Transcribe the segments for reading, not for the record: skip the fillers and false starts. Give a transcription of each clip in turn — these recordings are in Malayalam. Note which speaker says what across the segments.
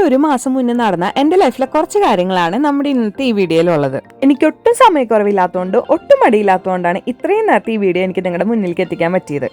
Speaker 1: 1 മാസം മുന്നേ നടന്ന എൻ്റെ ലൈഫിലെ കുറച്ച് കാര്യങ്ങളാണ് നമ്മുടെ ഇന്നത്തെ ഈ വീഡിയോയിലുള്ളത്. എനിക്ക് ഒട്ടും സമയക്കുറവില്ലാത്തതുകൊണ്ട് ഒട്ടും മടിയില്ലാത്തതുകൊണ്ടാണ് ഇത്രയും നേരത്തെ ഈ വീഡിയോ എനിക്ക് നിങ്ങളുടെ മുന്നിലേക്ക് എത്തിക്കാൻ പറ്റിയത്.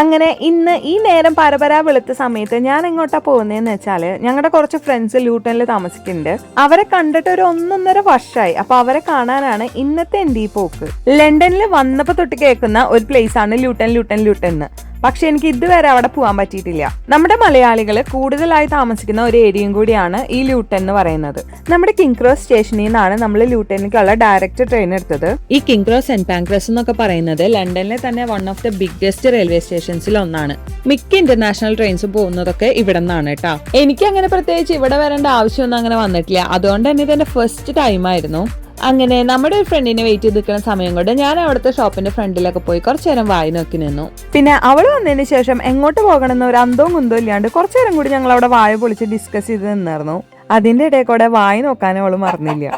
Speaker 1: അങ്ങനെ ഇന്ന് ഈ നേരം പരപരാ വെളുത്ത സമയത്ത് ഞാൻ എങ്ങോട്ടാ പോകുന്നതെന്ന് വെച്ചാൽ ഞങ്ങളുടെ കുറച്ച് ഫ്രണ്ട്സ് ലൂട്ടനിൽ താമസിക്കുന്നുണ്ട്. അവരെ കണ്ടിട്ട് ഒരു 1.5 വർഷമായി. അപ്പൊ അവരെ കാണാനാണ് ഇന്നത്തെ എൻ്റെ ഈ പോക്ക്. ലണ്ടനിൽ വന്നപ്പോ തൊട്ട് കേൾക്കുന്ന ഒരു പ്ലേസ് ആണ് ലൂട്ടൻ ലൂട്ടൻ ലൂട്ടൻ എന്ന്. പക്ഷെ എനിക്ക് ഇതുവരെ അവിടെ പോകാൻ പറ്റിയിട്ടില്ല. നമ്മുടെ മലയാളികൾ കൂടുതലായി താമസിക്കുന്ന ഒരു ഏരിയയും കൂടിയാണ് ഈ ലൂട്ടൻ എന്ന് പറയുന്നത്. നമ്മുടെ കിങ് ക്രോസ് സ്റ്റേഷനിൽ നിന്നാണ് നമ്മൾ ലൂട്ടനിലേക്കുള്ള ഡയറക്റ്റ് ട്രെയിൻ എടുത്തത്. ഈ കിങ് ക്രോസ് സെന്റ് പാൻക്രസ് എന്നൊക്കെ പറയുന്നത് ലണ്ടനിലെ തന്നെ one of the biggest railway സ്റ്റേഷൻസിൽ ഒന്നാണ്. മിക്ക ഇന്റർനാഷണൽ ട്രെയിൻസ് പോകുന്നതൊക്കെ ഇവിടെ നിന്നാണ് കേട്ടോ. എനിക്ക് അങ്ങനെ പ്രത്യേകിച്ച് ഇവിടെ വരേണ്ട ആവശ്യമൊന്നും അങ്ങനെ വന്നിട്ടില്ല. അതുകൊണ്ട് തന്നെ ഇതെന്റെ ഫസ്റ്റ് ടൈം ആയിരുന്നു. അങ്ങനെ നമ്മുടെ ഒരു ഫ്രണ്ടിനെ വെയിറ്റ് ചെയ്ത് നിൽക്കുന്ന സമയം കൊണ്ട് ഞാൻ അവിടുത്തെ ഷോപ്പിന്റെ ഫ്രണ്ടിലൊക്കെ പോയി കുറച്ചു നേരം വായി നോക്കി നിന്നു. പിന്നെ അവൾ വന്നതിന് ശേഷം എങ്ങോട്ട് പോകണമെന്ന് ഒരു അന്തവും കുന്തവും ഇല്ലാണ്ട് കുറച്ചു നേരം കൂടി ഞങ്ങൾ അവിടെ വായ പൊളിച്ച് ഡിസ്കസ് ചെയ്ത് നിന്നായിരുന്നു. അതിന്റെ ഇടയിൽ കൂടെ വായി നോക്കാനും അവള് മറന്നില്ല.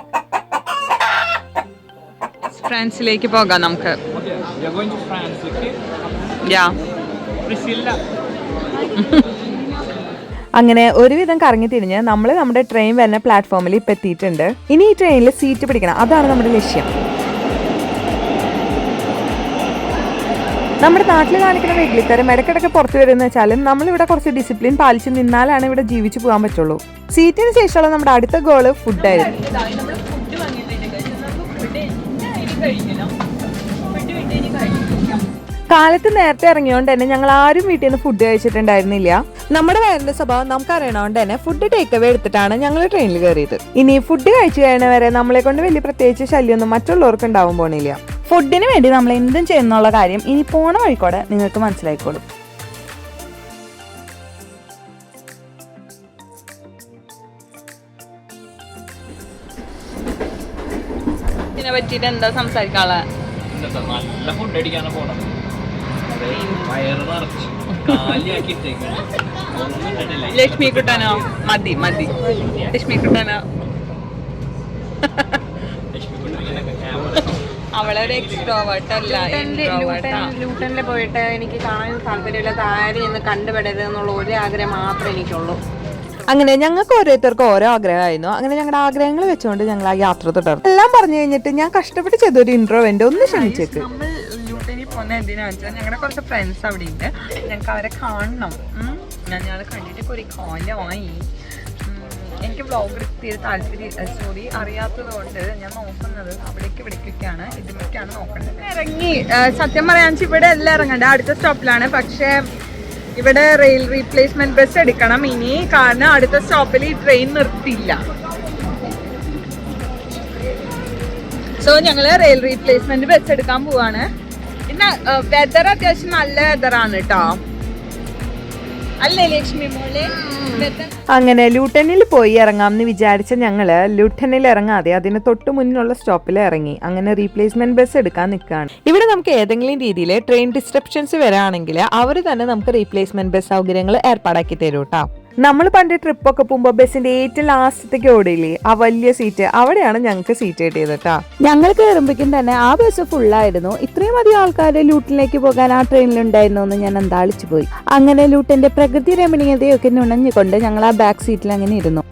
Speaker 1: ഫ്രാൻസിലേക്ക് പോകാം നമുക്ക്. അങ്ങനെ ഒരുവിധം കറങ്ങി തിരിഞ്ഞ് നമ്മൾ നമ്മുടെ ട്രെയിൻ വരുന്ന പ്ലാറ്റ്ഫോമിൽ ഇപ്പം എത്തിയിട്ടുണ്ട്. ഇനി ഈ ട്രെയിനിൽ സീറ്റ് പിടിക്കണം, അതാണ് നമ്മുടെ ലക്ഷ്യം. നമ്മുടെ നാട്ടിൽ കാണിക്കുന്ന വെയിലിത്തരം ഇടയ്ക്കിടയ്ക്ക് പുറത്തു വരുന്ന വെച്ചാലും നമ്മളിവിടെ കുറച്ച് ഡിസിപ്ലിൻ പാലിച്ച് നിന്നാലാണ് ഇവിടെ ജീവിച്ചു പോകാൻ പറ്റുള്ളൂ. സീറ്റിന് ശേഷമുള്ള നമ്മുടെ അടുത്ത ഗോള് ഫുഡായിരുന്നു. കാലത്ത് നേരത്തെ ഇറങ്ങിയോണ്ട് തന്നെ ഞങ്ങൾ ആരും വീട്ടിൽ നിന്ന് ഫുഡ് കഴിച്ചിട്ടുണ്ടായിരുന്നില്ല. നമ്മുടെ വയറിന്റെ സ്വഭാവം നമുക്ക് അറിയണോണ്ട് തന്നെ ഫുഡ് ടേക്ക് അവേ എടുത്തിട്ടാണ് ഞങ്ങൾ ട്രെയിനിൽ കയറിയത്. ഇനി ഫുഡ് കഴിച്ചു കഴിഞ്ഞവരെ നമ്മളെ കൊണ്ട് വലിയ പ്രത്യേകിച്ച് ശല്യമൊന്നും മറ്റുള്ളവർക്ക് ഉണ്ടാവാൻ പോണില്ല. ഫുഡിന് വേണ്ടി നമ്മൾ എന്തും ചെയ്യുന്നുള്ള കാര്യം ഇനി പോണ വഴിക്കോടെ നിങ്ങൾക്ക് മനസ്സിലായിക്കോളും. ഇതിനെ പറ്റിട്ട് എന്താ സംസാരിക്കാളെ?
Speaker 2: നല്ല ഫുഡ് അടിക്കാനാ പോണം.
Speaker 1: ലക്ഷ്മി കുട്ടനോ? മതി മതി ലക്ഷ്മി കുട്ടനോ? അവളൊരു എക്സ്ട്രോവേർട്ട് അല്ല.
Speaker 3: ലൂട്ടനിൽ പോയിട്ട് എനിക്ക് കാണാൻ താല്പര്യമില്ലാത്ത ആരും ഇന്ന് കണ്ടുപെടരുത് എന്നുള്ള ഒരു ആഗ്രഹം മാത്രമേ എനിക്കുള്ളൂ.
Speaker 1: അങ്ങനെ ഞങ്ങൾക്ക് ഓരോരുത്തർക്കും ഓരോ ആഗ്രഹമായിരുന്നു. അങ്ങനെ ഞങ്ങളുടെ ആഗ്രഹങ്ങൾ വെച്ചുകൊണ്ട് ഞങ്ങൾ ആ യാത്ര തുടർന്നു. എല്ലാം പറഞ്ഞു കഴിഞ്ഞിട്ട് ഞാൻ കഷ്ടപ്പെട്ട് ചെയ്തൊരു ഇൻട്രോവെന്റ് ഒന്ന് ക്ഷണിച്ചേക്ക്.
Speaker 3: നമ്മൾ ലൂട്ടനിൽ പോകുന്ന എന്തിനാ വെച്ചാൽ ഞങ്ങളുടെ കുറച്ച് ഫ്രണ്ട്സ് അവിടെ ഉണ്ട്. ഞങ്ങൾക്ക് അവരെ കാണണം. ഞങ്ങൾ കണ്ടിട്ട് ഒരു കാലമായി. എനിക്ക് വ്ളോഗ് എടുത്തിട്ട് താല്പര്യം അറിയാത്തത് കൊണ്ട് ഞാൻ നോക്കുന്നത് ഇവിടേക്കൊക്കെയാണ്. ഇതിലേക്കാണ് നോക്കേണ്ടത്. ഇറങ്ങി സത്യം പറയാൻ ഇവിടെ എല്ലാം ഇറങ്ങണ്ട, അടുത്ത സ്റ്റോപ്പിലാണ്. പക്ഷേ ഇവിടെ റെയിൽ റീപ്ലേസ്മെന്റ് ബസ് എടുക്കണം ഇനി, കാരണം അടുത്ത സ്റ്റോപ്പിൽ ഈ ട്രെയിൻ നിർത്തിയില്ല. സോ ഞങ്ങള് റെയിൽ റീപ്ലേസ്മെന്റ് ബസ് എടുക്കാൻ പോവാണ്. പിന്നെ വെതർ അത്യാവശ്യം നല്ല വെതറാണ് കേട്ടോ, അല്ലേ ലക്ഷ്മി മോളെ?
Speaker 1: അങ്ങനെ ലൂട്ടനിൽ പോയി ഇറങ്ങാമെന്ന് വിചാരിച്ച ഞങ്ങള് ലൂട്ടനിൽ ഇറങ്ങാതെ അതിന് തൊട്ട് മുന്നിലുള്ള സ്റ്റോപ്പിൽ ഇറങ്ങി. അങ്ങനെ റീപ്ലേസ്മെന്റ് ബസ് എടുക്കാൻ നിൽക്കുകയാണ്. ഇവിടെ നമുക്ക് ഏതെങ്കിലും രീതിയിൽ ട്രെയിൻ ഡിസ്ട്രപ്ഷൻസ് വരാണെങ്കിൽ അവർ തന്നെ നമുക്ക് റീപ്ലേസ്മെന്റ് ബസ് സൗകര്യങ്ങൾ ഏർപ്പാടാക്കി തരും കേട്ടോ. നമ്മൾ പണ്ട് ട്രിപ്പൊക്കെ പോകുമ്പോൾ ബസ്സിന്റെ ഏറ്റവും ലാസ്റ്റത്തേക്ക് ഓടിയില്ലേ, ആ വലിയ സീറ്റ്, അവിടെയാണ് ഞങ്ങൾക്ക് സീറ്റ് കിട്ടിയത് കേട്ടോ. ഞങ്ങൾ കയറുമ്പോഴേക്കും തന്നെ ആ ബസ് ഫുള്ളായിരുന്നു. ഇത്രയും അധികം ആൾക്കാർ ലൂട്ടിലേക്ക് പോകാൻ ആ ട്രെയിനിലുണ്ടായിരുന്നു എന്ന് ഞാൻ അന്താളിച്ചു പോയി. അങ്ങനെ ലൂട്ടിന്റെ പ്രകൃതി രമണീയതയൊക്കെ നുണഞ്ഞുകൊണ്ട് ഞങ്ങൾ ആ ബാക്ക് സീറ്റിൽ അങ്ങനെ ഇരുന്നു.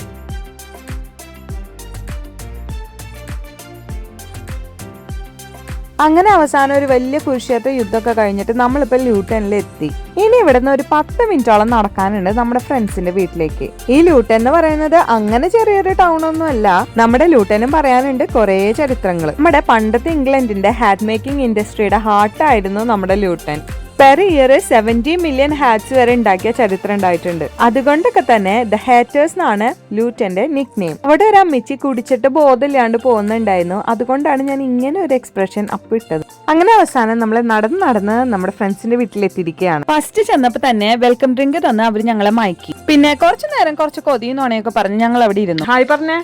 Speaker 1: അങ്ങനെ അവസാനം ഒരു വലിയ കുരുക്ഷേത്ര യുദ്ധമൊക്കെ കഴിഞ്ഞിട്ട് നമ്മളിപ്പോൾ ലൂട്ടനിൽ എത്തി. ഇനി ഇവിടുന്ന് ഒരു 10 മിനിറ്റോളം നടക്കാനുണ്ട് നമ്മുടെ ഫ്രണ്ട്സിന്റെ വീട്ടിലേക്ക്. ഈ ലൂട്ടൻ എന്ന് പറയുന്നത് അങ്ങനെ ചെറിയൊരു ടൗൺ ഒന്നും അല്ല. നമ്മുടെ ലൂട്ടനും പറയാനുണ്ട് കുറേ ചരിത്രങ്ങൾ. നമ്മുടെ പണ്ടത്തെ ഇംഗ്ലണ്ടിന്റെ ഹാറ്റ് മേക്കിംഗ് ഇൻഡസ്ട്രിയുടെ ഹാർട്ടായിരുന്നു നമ്മുടെ ലൂട്ടൻ. പെർ ഇയർ 70 മില്യൺ ഹാറ്റ്സ് വരെ ഉണ്ടാക്കിയ ചരിത്രം ഉണ്ടായിട്ടുണ്ട്. അതുകൊണ്ടൊക്കെ തന്നെ ദ ഹാറ്റേഴ്സ് എന്നാണ് ലൂട്ടന്റെ നിക് നെയിം. അവിടെ ഒരു അമ്മിച്ചി കുടിച്ചിട്ട് ബോധമില്ലാണ്ട് പോകുന്നുണ്ടായിരുന്നു. അതുകൊണ്ടാണ് ഞാൻ ഇങ്ങനെ ഒരു എക്സ്പ്രഷൻ അപ്പിട്ടത്. അങ്ങനെ അവസാനം നമ്മൾ നടന്ന് നമ്മുടെ ഫ്രണ്ട്സിന്റെ വീട്ടിലെത്തിയിരിക്കുകയാണ്. ഫസ്റ്റ് ചെന്നപ്പോ തന്നെ വെൽക്കം ഡ്രിങ്ക് തന്ന് അവർ ഞങ്ങളെ മയക്കി. പിന്നെ കുറച്ചു നേരം കുറച്ച് കൊതിയും നോണയൊക്കെ പറഞ്ഞ് ഞങ്ങൾ അവിടെ ഇരുന്നു. ഹായ് പറഞ്ഞേ.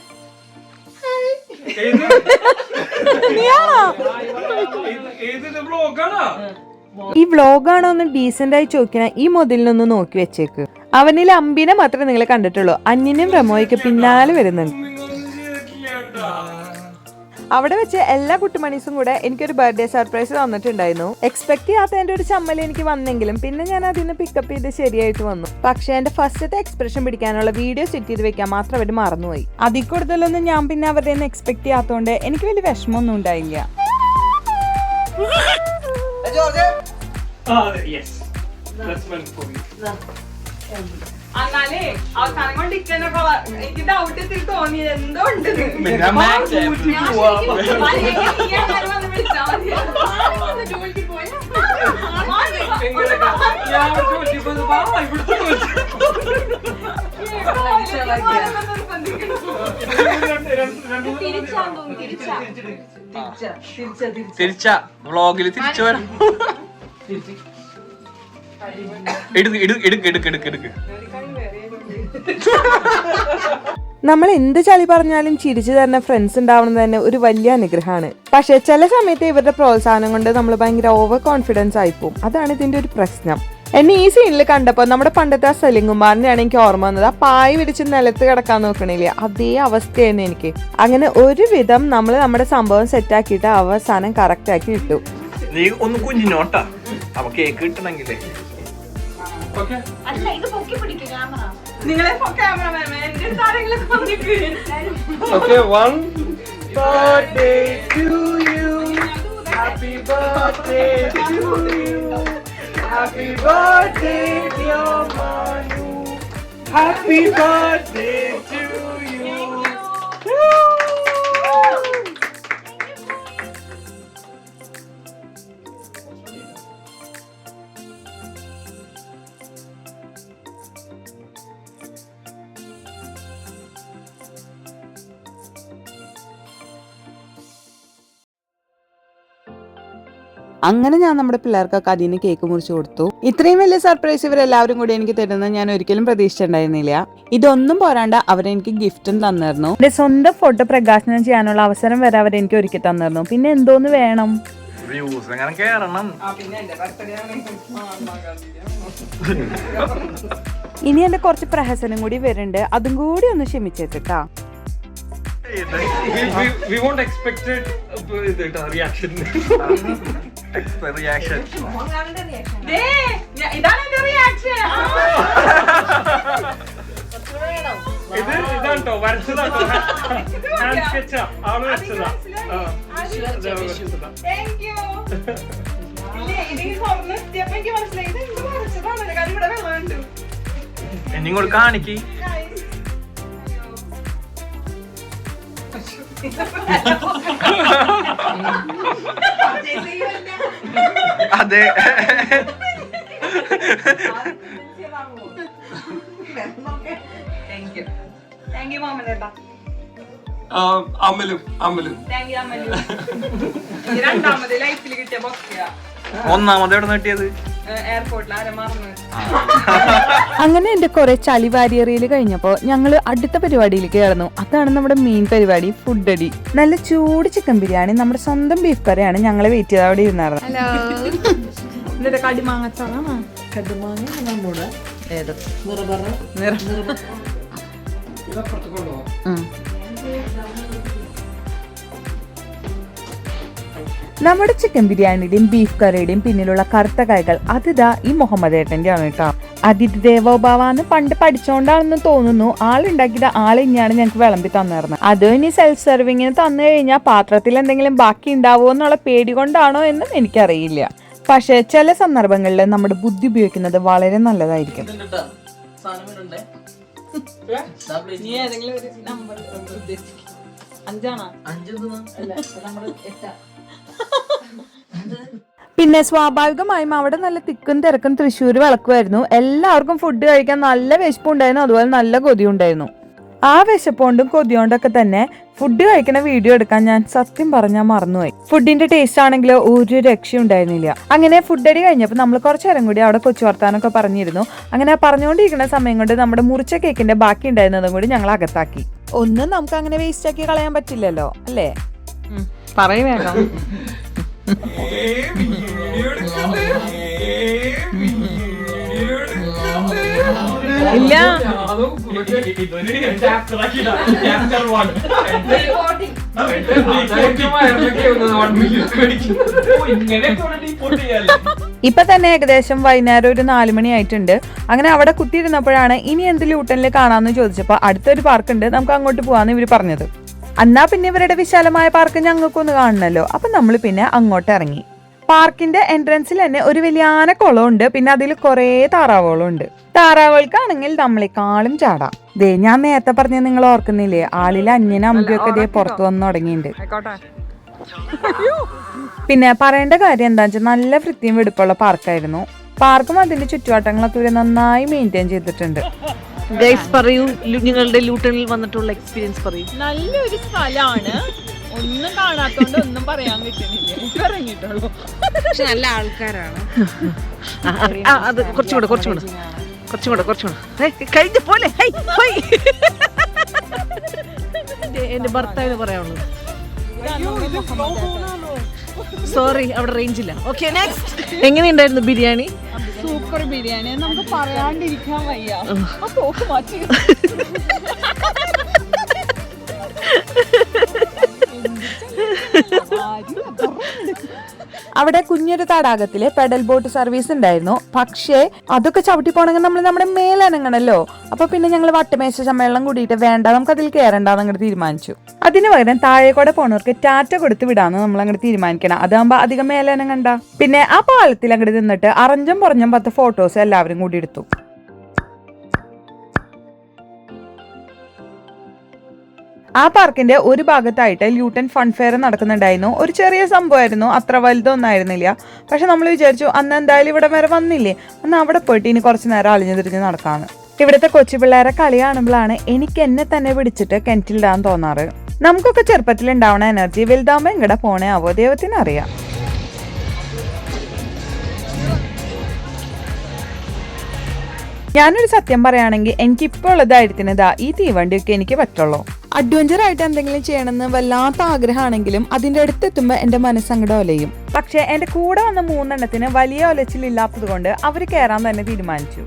Speaker 1: ഈ വ്ളോഗാണോ ഒന്ന് ഡീസന്റ് ആയി ചോദിക്കണ ഈ മുതലിനൊന്ന് നോക്കി വെച്ചേക്ക്. അവനിൽ അമ്പിനെ മാത്രമേ നിങ്ങൾ കണ്ടിട്ടുള്ളൂ, അന്യനും റമോയ്ക്ക് പിന്നാലെ വരുന്നുണ്ട്. അവിടെ വെച്ച് എല്ലാ കുട്ടിമണീസും കൂടെ എനിക്കൊരു ബർത്ത്ഡേ സർപ്രൈസ് തന്നിട്ടുണ്ടായിരുന്നു. എക്സ്പെക്ട് ചെയ്യാത്തതിന്റെ ഒരു ചമ്മൽ എനിക്ക് വന്നെങ്കിലും പിന്നെ ഞാൻ അതിന് പിക്കപ്പ് ചെയ്ത് ശരിയായിട്ട് വന്നു. പക്ഷെ എന്റെ ഫസ്റ്റത്തെ എക്സ്പ്രഷൻ പിടിക്കാനുള്ള വീഡിയോ സെറ്റ് ചെയ്ത് വെക്കാൻ മാത്രം അവർ മറന്നുപോയി. അതിൽ കൂടുതലൊന്നും ഞാൻ പിന്നെ അവരുടെ നിന്ന് എക്സ്പെക്ട് ചെയ്യാത്തതുകൊണ്ട് എനിക്ക് വലിയ വിഷമമൊന്നും ഉണ്ടായില്ല.
Speaker 3: എന്നാലേ അവസാനം കൊണ്ട് എനിക്ക് ഡൗട്ട് എത്തി തോന്നിയത് എന്തോ ഉണ്ട്.
Speaker 2: തിരിച്ച വ്ളോഗില് തിരിച്ചു വരാം.
Speaker 1: നമ്മൾ എന്ത് ചളി പറഞ്ഞാലും ചിരിച്ചു തരുന്ന ഫ്രണ്ട്സ് ഉണ്ടാവുന്നത് തന്നെ ഒരു വലിയ അനുഗ്രഹമാണ്. പക്ഷെ ചില സമയത്ത് ഇവരുടെ പ്രോത്സാഹനം കൊണ്ട് നമ്മൾ ഭയങ്കര ഓവർ കോൺഫിഡൻസ് ആയിപ്പോവും. അതാണ് ഇതിന്റെ ഒരു പ്രശ്നം. എന്നെ ഈ സീനിൽ കണ്ടപ്പോൾ നമ്മുടെ പണ്ടത്തെ ആ സലിംകുമാറിനെയാണ് എനിക്ക് ഓർമ്മ വന്നത്. ആ പായ് വിരിച്ച് നിലത്ത് കിടക്കാൻ നോക്കണില്ലേ, അതേ അവസ്ഥയായിരുന്നു എനിക്ക്. അങ്ങനെ ഒരുവിധം നമ്മൾ നമ്മുടെ സംഭവം സെറ്റാക്കിയിട്ട് അവസാനം കറക്റ്റ് ആക്കി ഇട്ടു.
Speaker 2: നീ ഒന്ന് കുഞ്ഞിനോട്ടാ അപ്പൊ കേക്ക് കിട്ടണമെങ്കിലേ.
Speaker 3: നിങ്ങളെ ക്യാമറമാൻ എന്റെ താരങ്ങളെ
Speaker 2: Okay, 1 birthday to you. Happy birthday to you. Happy birthday dear Manu. Happy birthday to you.
Speaker 1: അങ്ങനെ ഞാൻ നമ്മുടെ പിള്ളേർക്കൊക്കെ അതിന് കേക്ക് മുറിച്ചു കൊടുത്തു. ഇത്രയും വലിയ സർപ്രൈസ് ഇവരെല്ലാവരും കൂടി എനിക്ക് തരുന്നത് ഞാൻ ഒരിക്കലും പ്രതീക്ഷിച്ചിട്ടുണ്ടായിരുന്നില്ല. ഇതൊന്നും പോരാണ്ട് അവരെനിക്ക് ഗിഫ്റ്റും തന്നിരുന്നു. എന്റെ സ്വന്തം ഫോട്ടോ പ്രകാശനം ചെയ്യാനുള്ള അവസരം വരെ അവരെനിക്ക് ഒരുക്കി തന്നിരുന്നു. പിന്നെ എന്തോന്ന് വേണം? ഇനി എന്റെ കുറച്ച് പ്രഹസനം കൂടി വരുന്നുണ്ട്, അതും കൂടി ഒന്ന് ക്ഷമിച്ചേട്ടാ.
Speaker 2: We won't expected reaction. Reaction.
Speaker 3: ഇതാണ് എന്റെ റിയാക്ഷൻ.
Speaker 2: ഇതാട്ടോ വരച്ചതാട്ടോ. ഹാൻഡ് സ്കെച്ച് ആള് വെച്ചതാ.
Speaker 3: Thank you. ഇതിന് തുറന്ന് എത്തിയപ്പോ എനിക്ക് മനസ്സിലായി ഇത് എന്ത് വരച്ചതാണ്. കാര്യം ഇവിടെ വെള്ളമുണ്ട്.
Speaker 2: എന്നിങ്ങോട്ട് കാണിക്ക്. അതെ
Speaker 3: താങ്ക് യു മാമനേട്ടാ.
Speaker 2: അമലും
Speaker 3: താങ്ക് യു അമലു. രണ്ടാമത് ലൈഫിൽ കിട്ടിയ ബൊക്കെയാ.
Speaker 2: ഒന്നാമത് എവിടെ കിട്ടിയത്?
Speaker 3: എയർപോർട്ടിൽ ആരെ മറന്നു.
Speaker 1: അങ്ങനെ എന്റെ കുറെ ചളി വാരിയറിയിൽ കഴിഞ്ഞപ്പോ ഞങ്ങള് അടുത്ത പരിപാടിയിലേക്ക് കടന്നു. അതാണ് നമ്മുടെ മെയിൻ പരിപാടി, ഫുഡ് അടി. നല്ല ചൂട് ചിക്കൻ ബിരിയാണി, നമ്മുടെ സ്വന്തം ബീഫ് കറിയാണ് ഞങ്ങളെ വെയിറ്റ് ചെയ്ത് അവിടെ ഇരുന്നായിരുന്നു.
Speaker 3: ഹലോ കടിമാങ്ങച്ചാണ്.
Speaker 1: നമ്മുടെ ചിക്കൻ ബിരിയാണിയുടെയും ബീഫ് കറിയുടെയും പിന്നിലുള്ള കറുത്ത കൈകൾ അതിതാ ഈ മുഹമ്മദ് ഏട്ടന്റെ ആണ് കേട്ടോ. അതിഥി ദേവോഭാവാന്ന് പണ്ട് പഠിച്ചോണ്ടാണെന്ന് തോന്നുന്നു. ആളുണ്ടാക്കിയത് ആളിനെയാണ് ഞങ്ങൾക്ക് വിളമ്പി തന്നിരുന്നത്. അതും ഇനി സെൽഫ് സെർവിങ്ങിന് തന്നു കഴിഞ്ഞാൽ പാത്രത്തിൽ എന്തെങ്കിലും ബാക്കി ഉണ്ടാവുമോ എന്നുള്ള പേടി കൊണ്ടാണോ എന്നും എനിക്കറിയില്ല. പക്ഷെ ചില സന്ദർഭങ്ങളിൽ നമ്മുടെ ബുദ്ധി ഉപയോഗിക്കുന്നത് വളരെ നല്ലതായിരിക്കും. പിന്നെ സ്വാഭാവികമായും അവിടെ നല്ല തിക്കും തിരക്കും തൃശ്ശൂർ വിളക്കുമായിരുന്നു. എല്ലാവർക്കും ഫുഡ് കഴിക്കാൻ നല്ല വിശപ്പുണ്ടായിരുന്നു, അതുപോലെ നല്ല കൊതിയുണ്ടായിരുന്നു. ആ വിശപ്പോണ്ടും കൊതിയോണ്ടൊക്കെ തന്നെ ഫുഡ് കഴിക്കുന്ന വീഡിയോ എടുക്കാൻ ഞാൻ സത്യം പറഞ്ഞാൽ മറന്നുപോയി. ഫുഡിന്റെ ടേസ്റ്റ് ആണെങ്കിലോ ഒരു രക്ഷയും ഉണ്ടായിരുന്നില്ല. അങ്ങനെ ഫുഡ് അടി കഴിഞ്ഞപ്പോൾ നമ്മൾ കുറച്ചു നേരം കൂടി അവിടെ കൊച്ചു വർത്താനൊക്കെ പറഞ്ഞിരുന്നു. അങ്ങനെ പറഞ്ഞുകൊണ്ടിരിക്കുന്ന സമയം കൊണ്ട് നമ്മുടെ മുറിച്ച കേക്കിന്റെ ബാക്കി ഉണ്ടായിരുന്നതും കൂടി ഞങ്ങൾ അകത്താക്കി. ഒന്നും നമുക്ക് അങ്ങനെ വേസ്റ്റ് ആക്കി കളയാൻ പറ്റില്ലല്ലോ അല്ലേ?
Speaker 3: പറയുവേഗം. ഇല്ല
Speaker 1: ഇപ്പൊ തന്നെ ഏകദേശം വൈകുന്നേരം ഒരു 4 മണി ആയിട്ടുണ്ട്. അങ്ങനെ അവിടെ കുത്തിയിരുന്നപ്പോഴാണ് ഇനി എന്ത് ലൂട്ടനിൽ കാണാമെന്ന് ചോദിച്ചപ്പോ അടുത്തൊരു പാർക്ക് ഉണ്ട്, നമുക്ക് അങ്ങോട്ട് പോവാന്ന് ഇവര് പറഞ്ഞത്. എന്നാ പിന്നെ ഇവരുടെ വിശാലമായ പാർക്ക് ഞങ്ങൾക്കൊന്ന് കാണണല്ലോ. അപ്പൊ നമ്മൾ പിന്നെ അങ്ങോട്ട് ഇറങ്ങി. പാർക്കിന്റെ എൻട്രൻസിൽ തന്നെ ഒരു വലിയ ആനക്കുളമുണ്ട്. പിന്നെ അതിൽ കുറെ താറാവുകളും ഉണ്ട്. താറാവുകൾക്കാണെങ്കിൽ നമ്മളെക്കാളും ചാടാം. ദേ ഞാൻ നേരത്തെ പറഞ്ഞ നിങ്ങൾ ഓർക്കുന്നില്ലേ, ആളിലെ അന്യനും അമ്പിയൊക്കെ ദേ പുറത്തു വന്നു തുടങ്ങിയിട്ടുണ്ട്. പിന്നെ പറയേണ്ട കാര്യം എന്താ വെച്ചാൽ നല്ല വൃത്തിയും വെടുപ്പുള്ള പാർക്കായിരുന്നു. പാർക്കും അതിന്റെ ചുറ്റുവട്ടങ്ങളൊക്കെ ഇവര് നന്നായി മെയിൻറ്റെയിൻ ചെയ്തിട്ടുണ്ട്.
Speaker 4: പറയൂ, നിങ്ങളുടെ ലൂട്ടണിൽ വന്നിട്ടുള്ള എക്സ്പീരിയൻസ് പറയൂ.
Speaker 3: നല്ലൊരു സ്ഥലമാണ്, ഒന്നും കാണാത്തോണ്ട് ഒന്നും പറയാൻ പറ്റുന്നില്ല. ഇറങ്ങിയിട്ടുള്ളൂ, പക്ഷെ നല്ല ആൾക്കാരാണ്.
Speaker 4: അത് കുറച്ചുകൂടെ കഴിഞ്ഞ പോലെ എന്റെ ഭർത്താവിന് പറയാനുള്ളത്. സോറി, അവിടെ റേഞ്ച് ഇല്ല. Okay, next. എങ്ങനെയുണ്ടായിരുന്നു ബിരിയാണി?
Speaker 3: സൂപ്പർ ബിരിയാണി, നമുക്ക് പറയാണ്ടിരിക്കാൻ വയ്യ. തോക്ക് മാറ്റി.
Speaker 1: അവിടെ കുഞ്ഞൊരു തടാകത്തില് പെഡൽ ബോട്ട് സർവീസ് ഉണ്ടായിരുന്നു. പക്ഷേ അതൊക്കെ ചവിട്ടി പോണെങ്കിൽ നമ്മൾ നമ്മുടെ മേലനങ്ങണല്ലോ. അപ്പൊ പിന്നെ ഞങ്ങൾ വട്ടമേശ സമ്മേളനം കൂടിയിട്ട് വേണ്ട, നമുക്ക് അതിൽ കയറണ്ടെന്ന് അങ്ങോട്ട് തീരുമാനിച്ചു. അതിന് പകരം താഴെ കൂടെ പോണവർക്ക് ടാറ്റ കൊടുത്ത് വിടാന്ന് നമ്മൾ അങ്ങോട്ട് തീരുമാനിക്കണം. അതാകുമ്പോ അധികം മേലനങ്ങണ്ട. പിന്നെ ആ പാലത്തിൽ അങ്ങോട്ട് നിന്നിട്ട് അറഞ്ചും പുറഞ്ഞും 10 ഫോട്ടോസ് എല്ലാവരും കൂടി എടുത്തു. ആ പാർക്കിന്റെ ഒരു ഭാഗത്തായിട്ട് ലൂട്ടൺ ഫൺ ഫെയർ നടക്കുന്നുണ്ടായിരുന്നു. ഒരു ചെറിയ സംഭവമായിരുന്നു, അത്ര വലുതൊന്നായിരുന്നില്ല. പക്ഷെ നമ്മൾ വിചാരിച്ചു അന്ന് എന്തായാലും ഇവിടെ വരെ വന്നില്ലേ, അന്ന് അവിടെ പോയിട്ട് ഇനി കുറച്ചു നേരം അലിഞ്ഞു തിരിഞ്ഞ് നടക്കാന്ന്. ഇവിടുത്തെ കൊച്ചു പിള്ളേരെ കളി കാണുമ്പോഴാണ് എനിക്ക് എന്നെ തന്നെ പിടിച്ചിട്ട് കിണറ്റിലിടാൻ തോന്നാറ്. നമുക്കൊക്കെ ചെറുപ്പത്തിൽ ഉണ്ടാവണ എനർജി വലുതാകുമ്പോ എങ്ങടെ പോണേ ആവോ ദൈവത്തിനറിയാം. ഞാനൊരു സത്യം പറയുകയാണെങ്കിൽ എനിക്ക് ഇപ്പോൾ ഉള്ള ധൈര്യത്തിന് ഈ തീവണ്ടിയൊക്കെ എനിക്ക് പറ്റുള്ളൂ. അഡ്വഞ്ചർ ആയിട്ട് എന്തെങ്കിലും ചെയ്യണമെന്ന് വല്ലാത്ത ആഗ്രഹമാണെങ്കിലും അതിന്റെ അടുത്തെത്തുമ്പോ എന്റെ മനസ്സങ്ങടെ ഒലയും. പക്ഷെ എന്റെ കൂടെ വന്ന 3 എണ്ണത്തിന് വലിയ ഒലച്ചിലില്ലാത്തത് കൊണ്ട് അവര് കയറാൻ തന്നെ തീരുമാനിച്ചു.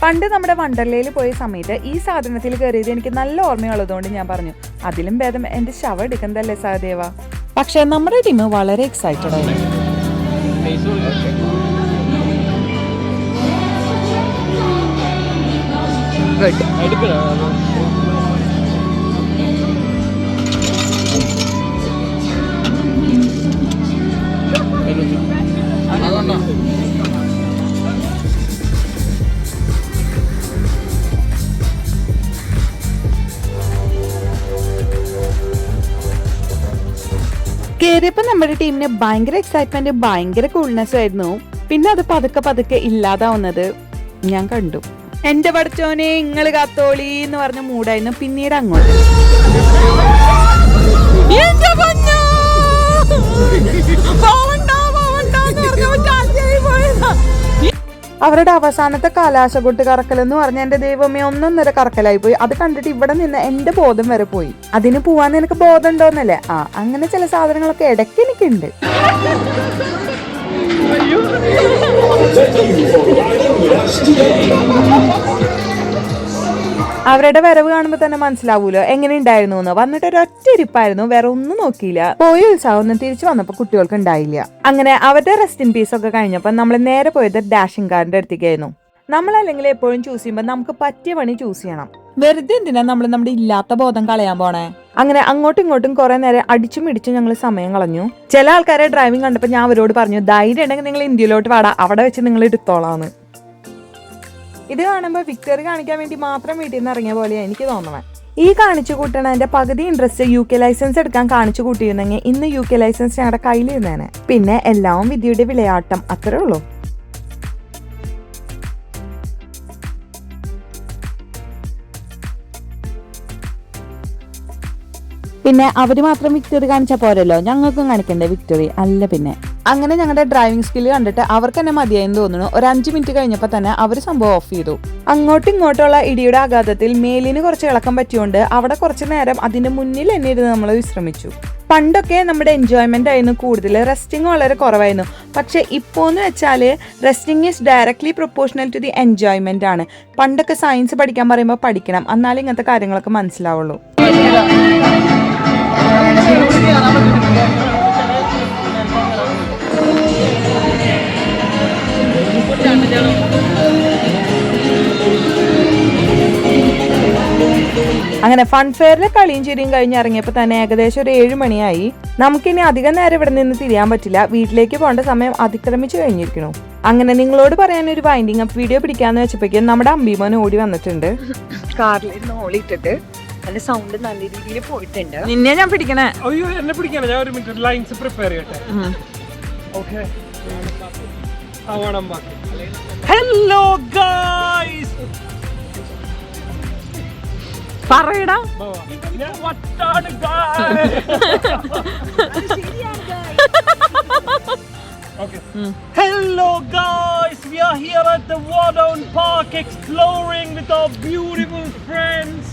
Speaker 1: പണ്ട് നമ്മുടെ വണ്ടർലയിൽ പോയ സമയത്ത് ഈ സാധനത്തിൽ കയറിയത് എനിക്ക് നല്ല ഓർമ്മയുള്ളതുകൊണ്ട് ഞാൻ പറഞ്ഞു അതിലും ഭേദം എന്റെ ശവം എടുക്കുന്നതല്ലേ സഹദേവ. പക്ഷെ നമ്മുടെ ടീം വളരെ എക്സൈറ്റഡ് ആയിരുന്നു. കയറിയപ്പോ നമ്മുടെ ടീമിന് ഭയങ്കര എക്സൈറ്റ്മെന്റ്, ഭയങ്കര കൂൾനെസ് ആയിരുന്നു. പിന്നെ അത് പതുക്കെ ഇല്ലാതാവുന്നത് ഞാൻ കണ്ടു. എന്റെ പഠിച്ചോനെ ഇങ്ങള് കാത്തോളി എന്ന് പറഞ്ഞ മൂടായിരുന്നു. പിന്നീട് അങ്ങോട്ട് അവരുടെ അവസാനത്തെ കലാശകൊട്ട് കറക്കലെന്ന് പറഞ്ഞ എന്റെ ദൈവമേ 1.5 കറക്കലായി പോയി. അത് കണ്ടിട്ട് ഇവിടെ നിന്ന് എന്റെ ബോധം വരെ പോയി. അതിന് പോവാൻ നിനക്ക് ബോധം ഉണ്ടോന്നല്ലേ? അങ്ങനെ ചില സാധനങ്ങളൊക്കെ ഇടയ്ക്ക് എനിക്കുണ്ട്. അവരുടെ വരവ് കാണുമ്പോ തന്നെ മനസ്സിലാവൂലോ എങ്ങനെ ഉണ്ടായിരുന്നു എന്ന്. വന്നിട്ട് ഒരൊറ്റ ഇരിപ്പായിരുന്നു, വേറെ ഒന്നും നോക്കിയില്ല. പോയ ഉത്സാഹം തിരിച്ചു വന്നപ്പോ കുട്ടികൾക്ക് ഉണ്ടായില്ല. അങ്ങനെ അവരുടെ റെസ്റ്റ് ഇൻ പീസ് ഒക്കെ കഴിഞ്ഞപ്പോ നമ്മൾ നേരെ പോയത് ഡാഷിംഗ് കാറിന്റെ അടുത്തേക്കായിരുന്നു. നമ്മളല്ലെങ്കിൽ എപ്പോഴും ചൂസ് ചെയ്യുമ്പോൾ നമുക്ക് പറ്റിയ പണി ചൂസ് ചെയ്യണം. വെറുതെ എന്തിനാ നമ്മൾ നമ്മുടെ ഇല്ലാത്ത ബോധം കളയാൻ പോണേ? അങ്ങനെ അങ്ങോട്ടും ഇങ്ങോട്ടും കുറെ നേരം അടിച്ചും ഇടിച്ചും ഞങ്ങൾ സമയം കളഞ്ഞു. ചില ആൾക്കാരെ ഡ്രൈവിംഗ് കണ്ടപ്പോൾ ഞാൻ അവരോട് പറഞ്ഞു ധൈര്യം ഉണ്ടെങ്കിൽ നിങ്ങൾ ഇന്ത്യയിലോട്ട് വാടാ, അവിടെ വെച്ച് നിങ്ങൾ എടുത്തോളാന്ന്. ഇത് കാണുമ്പോൾ വിക്ടറി കാണിക്കാൻ വേണ്ടി മാത്രം വീട്ടിൽ നിന്ന് ഇറങ്ങിയ പോലെയാണ് എനിക്ക് തോന്നുന്നത്. ഈ കാണിച്ചു കൂട്ടണതിന്റെ പകുതി ഇൻട്രസ്റ്റ് UK ലൈസൻസ് എടുക്കാൻ കാണിച്ചു കൂട്ടിയിരുന്നെങ്കിൽ ഇന്ന് UK ലൈസൻസ് ഞങ്ങളുടെ കയ്യിലിരുന്നേനെ. പിന്നെ എല്ലാം വിധിയുടെ വിളയാട്ടം, അത്രേ ഉള്ളൂ. പിന്നെ അവര് മാത്രം വിക്ടറി കാണിച്ചാൽ പോരല്ലോ, ഞങ്ങൾക്കും കാണിക്കണ്ടേ വിക്ടറി? അല്ല പിന്നെ. അങ്ങനെ ഞങ്ങളുടെ ഡ്രൈവിംഗ് സ്കില്ല് കണ്ടിട്ട് അവർക്ക് തന്നെ മതിയായെന്ന് തോന്നുന്നു. ഒരു 5 മിനിറ്റ് കഴിഞ്ഞപ്പോൾ തന്നെ അവർ സംഭവം ഓഫ് ചെയ്തു. അങ്ങോട്ടും ഇങ്ങോട്ടുള്ള ഇടിയുടെ ആഘാതത്തിൽ മേലിന് കുറച്ച് ഇളക്കം പറ്റിയോണ്ട് അവിടെ കുറച്ചു നേരം അതിന്റെ മുന്നിൽ തന്നെ ഇരുന്ന് നമ്മൾ വിശ്രമിച്ചു. പണ്ടൊക്കെ നമ്മുടെ എൻജോയ്മെന്റ് ആയിരുന്നു കൂടുതൽ, റെസ്റ്റിംഗ് വളരെ കുറവായിരുന്നു. പക്ഷെ ഇപ്പോന്ന് വെച്ചാൽ resting is directly proportional to the enjoyment ആണ്. പണ്ടൊക്കെ സയൻസ് പഠിക്കാൻ പറയുമ്പോൾ പഠിക്കണം, എന്നാലും ഇങ്ങനത്തെ കാര്യങ്ങളൊക്കെ മനസ്സിലാവുള്ളൂ. അങ്ങനെ ഫൺഫെയറിലെ കളിയും ചിരിയും കഴിഞ്ഞ് ഇറങ്ങിയപ്പോൾ തന്നെ ഏകദേശം ഒരു 7 മണിയായി. നമുക്കിനി അധികം നേരം ഇവിടെ നിന്ന് തിരിയാൻ പറ്റില്ല, വീട്ടിലേക്ക് പോകേണ്ട സമയം അതിക്രമിച്ചു കഴിഞ്ഞിരിക്കണു. അങ്ങനെ നിങ്ങളോട് പറയാൻ ഒരു വൈൻഡിങ് അപ്പ് വീഡിയോ പിടിക്കാന്ന് വെച്ചപ്പോഴേക്കും നമ്മുടെ അമ്പിമോൻ ഓടി വന്നിട്ടുണ്ട്.
Speaker 3: കാറിലിരുന്ന് ഓളിട്ടിട്ട് അതിന്റെ സൗണ്ട് നല്ല രീതിയിൽ പോയിട്ടുണ്ട്.
Speaker 1: നിന്നെ ഞാൻ പിടിക്കണേ.
Speaker 2: അയ്യോ എന്നെ പിടിക്കാനാ, ഞാൻ ഒരു മിനിറ്റ് ലൈൻസ് പ്രിപ്പയർ ചെയ്യട്ടെ. ഓക്കെ ആവണം. ഹലോ ഗായ്സ്,
Speaker 1: പറയടാ.
Speaker 2: വട്ടാണ് guys. Okay. Hello guys, we are here at the Wardown Park exploring with our beautiful friends.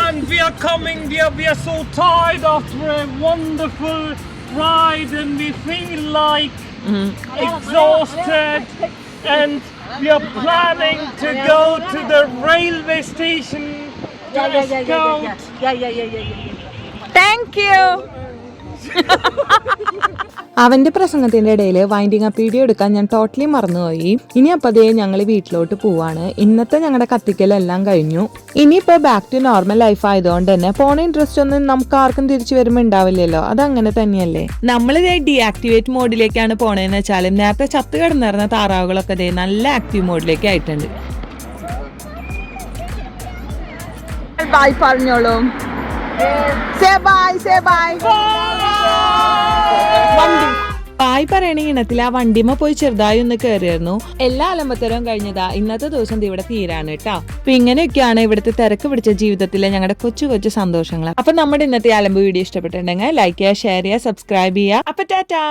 Speaker 2: And we are coming here. We are so tired after a wonderful ride and we feel like exhausted. And we are planning to go to the railway station to scout.
Speaker 1: Thank you. അവന്റെ പ്രസംഗത്തിന്റെ ഇടയിൽ വൈൻഡിങ് അപ്പ് വീഡിയോ എടുക്കാൻ ഞാൻ ടോട്ടലി മറന്നുപോയി. ഇനി അപ്പതേ ഞങ്ങൾ വീട്ടിലോട്ട് പോവാണ്. ഇന്നത്തെ ഞങ്ങളുടെ കത്തിക്കലെല്ലാം കഴിഞ്ഞു. ഇനിയിപ്പോ ബാക്ക് ടു നോർമൽ ലൈഫ് ആയതുകൊണ്ട് തന്നെ ഫോൺ ഇൻട്രസ്റ്റ് ഒന്നും നമുക്ക് ആർക്കും തിരിച്ചു വരുമ്പോ ഉണ്ടാവില്ലല്ലോ, അതങ്ങനെ തന്നെയല്ലേ. നമ്മളിതേ ഡീആക്ടിവേറ്റ് മോഡിലേക്കാണ് പോണേന്ന് വെച്ചാലും നേരത്തെ ചത്ത് കിടന്നിരുന്ന താറാവുകളൊക്കെ ദേ നല്ല ആക്റ്റീവ് മോഡിലേക്ക് ആയിട്ടുണ്ട്.
Speaker 3: ബൈ പറഞ്ഞോളൂ.
Speaker 1: പായ് പറയണ ഇനത്തിൽ ആ വണ്ടിമ പോയി ചെറുതായി ഒന്ന് കയറിയായിരുന്നു. എല്ലാ അലമ്പത്തരവും കഴിഞ്ഞതാ ഇന്നത്തെ ദിവസം ഇവിടെ തീരാണ് കേട്ടോ. അപ്പൊ ഇങ്ങനെയൊക്കെയാണ് ഇവിടുത്തെ തിരക്ക് പിടിച്ച ജീവിതത്തിലെ ഞങ്ങളുടെ കൊച്ചു കൊച്ചു സന്തോഷങ്ങൾ. അപ്പൊ നമ്മുടെ ഇന്നത്തെ അലമ്പ് വീഡിയോ ഇഷ്ടപ്പെട്ടിട്ടുണ്ടെങ്കിൽ ലൈക്ക് ചെയ്യുക, ഷെയർ ചെയ്യുക, സബ്സ്ക്രൈബ് ചെയ്യുക. അപ്പൊ ടാറ്റാ.